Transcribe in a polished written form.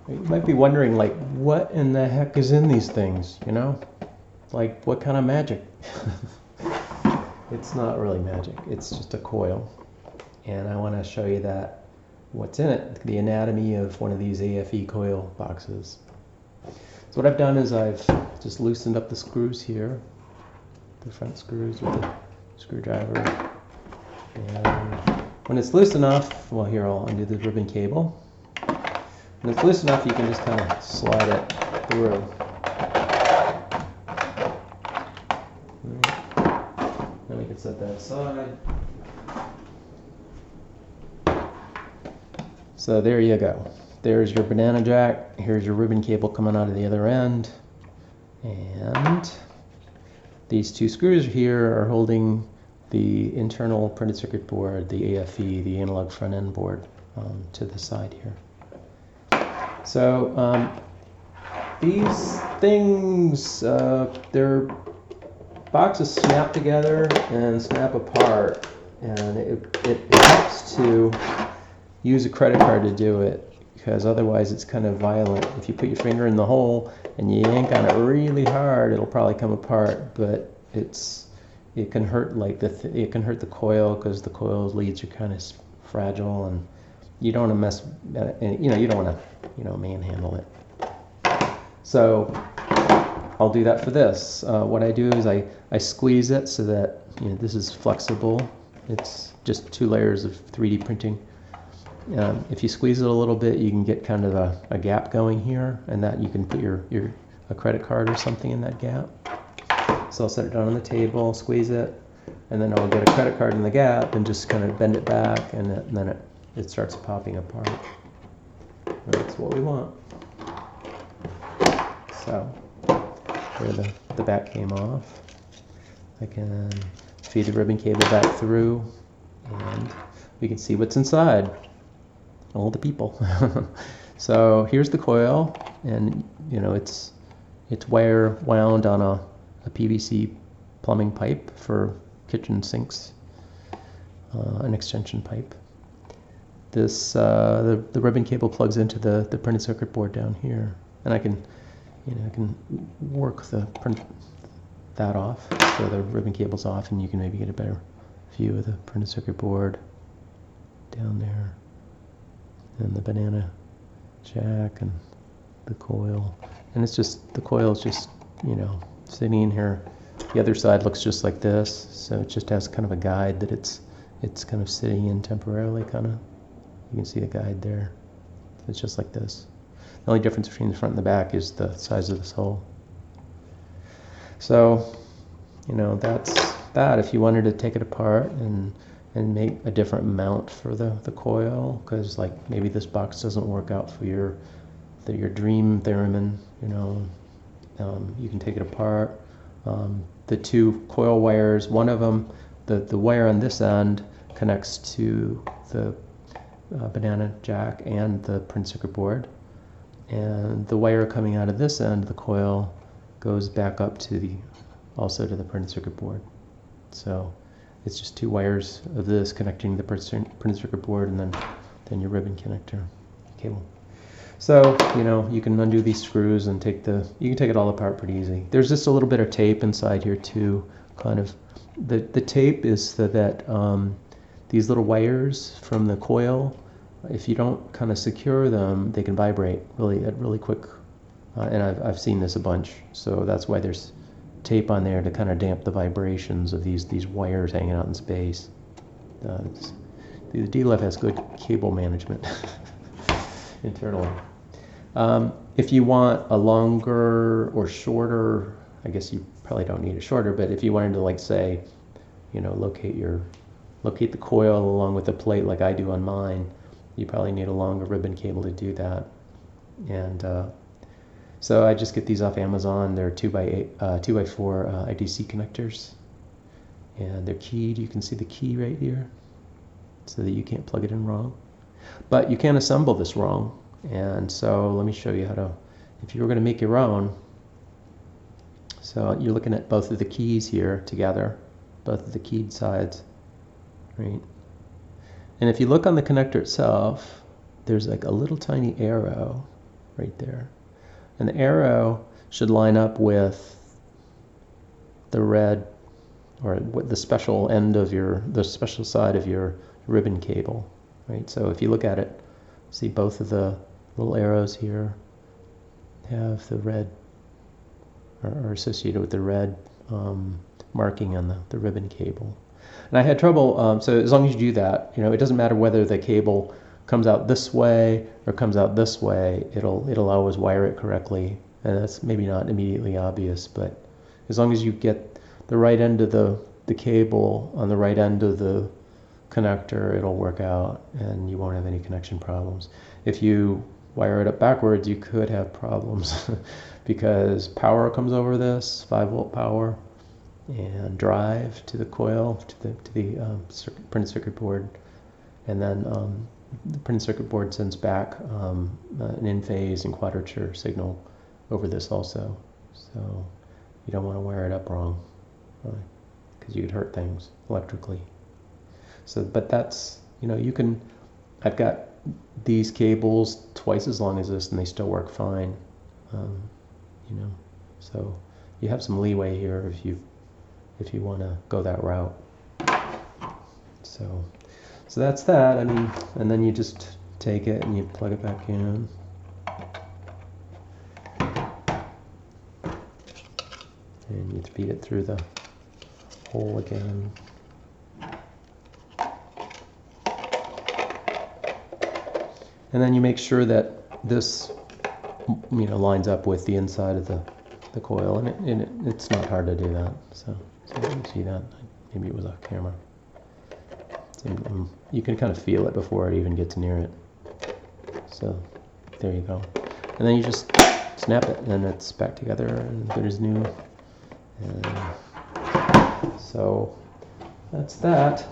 You might be wondering, like, what in the heck is in these things, you know? Like, what kind of magic? It's not really magic, it's just a coil. And I want to show you that what's in it, the anatomy of one of these AFE coil boxes. So what I've done is I've just loosened up the screws here, the front screws with the screwdriver. And when it's loose enough, well, here I'll undo the ribbon cable. When it's loose enough, you can just kind of slide it through. Then we can set that aside. So there you go. There's your banana jack. Here's your ribbon cable coming out of the other end. And these two screws here are holding the internal printed circuit board, the AFE, the analog front end board, to the side here. So these things, their boxes snap together and snap apart, and it helps to use a credit card to do it, because otherwise it's kind of violent. If you put your finger in the hole and you yank on it really hard, it'll probably come apart, but it can hurt, like it can hurt the coil, because the coil leads are kind of fragile, and you don't want to mess, and you don't want to manhandle it. So I'll do that for this. What I do is I squeeze it so that this is flexible. It's just 2 layers of 3D printing. If you squeeze it a little bit, you can get kind of a gap going here, and that you can put a credit card or something in that gap. So I'll set it down on the table, squeeze it, and then I'll get a credit card in the gap and just kind of bend it back, and then it starts popping apart. And that's what we want. So here the back came off. I can feed the ribbon cable back through, and we can see what's inside. All the people. So here's the coil, and it's wire wound on a PVC plumbing pipe for kitchen sinks, an extension pipe. This the ribbon cable plugs into the printed circuit board down here, and I can work that off, so the ribbon cable's off, and you can maybe get a better view of the printed circuit board down there. And the banana jack and the coil, and the coil is just sitting in here. The other side looks just like this, so it just has kind of a guide that it's kind of sitting in temporarily, kind of. You can see the guide there. It's just like this. The only difference between the front and the back is the size of this hole. So that's that. If you wanted to take it apart and make a different mount for the coil, because like maybe this box doesn't work out for your dream Theremin, you can take it apart. The 2 coil wires, one of them, the wire on this end connects to the banana jack and the printed circuit board, and the wire coming out of this end of the coil goes back up also to the printed circuit board. So it's just 2 wires of this connecting the printed circuit board, and then your ribbon connector cable. So you can undo these screws and you can take it all apart pretty easy. There's just a little bit of tape inside here too. Kind of the tape is so that these little wires from the coil, if you don't kind of secure them, they can vibrate really quick. And I've seen this a bunch. So that's why there's tape on there to kind of damp the vibrations of these wires hanging out in space. The D-Lev has good cable management internally. If you want a longer or shorter, I guess you probably don't need a shorter, but if you wanted to, like, say, locate the coil along with the plate like I do on mine, you probably need a longer ribbon cable to do that. And so I just get these off Amazon. They're 2x4 IDC connectors, and they're keyed. You can see the key right here, so that you can't plug it in wrong. But you can't assemble this wrong, and so let me show you how to, if you were going to make your own. So you're looking at both of the keys here together, both of the keyed sides, right? And if you look on the connector itself, there's like a little tiny arrow right there. And the arrow should line up with the red, or the special end of the special side of your ribbon cable, right? So if you look at it, see both of the little arrows here have the red, are associated with the red marking on the ribbon cable. And I had trouble, so as long as you do that, it doesn't matter whether the cable comes out this way or comes out this way, it'll always wire it correctly. And that's maybe not immediately obvious, but as long as you get the right end of the cable on the right end of the connector, it'll work out and you won't have any connection problems. If you wire it up backwards, you could have problems because power comes over this, 5-volt power, and drive to the coil, to the printed circuit board, and then the printed circuit board sends back an in-phase and quadrature signal over this also. So you don't want to wire it up wrong, because you could hurt things electrically. So, but that's, you can, I've got these cables twice as long as this and they still work fine, so you have some leeway here if you want to go that route. So that's that. And then you just take it and you plug it back in. And you feed it through the hole again. And then you make sure that this, lines up with the inside of the coil, and it's not hard to do that. So you can see that. Maybe it was off camera. So you can kind of feel it before it even gets near it. So there you go. And then you just snap it, and it's back together and good as new. And so that's that.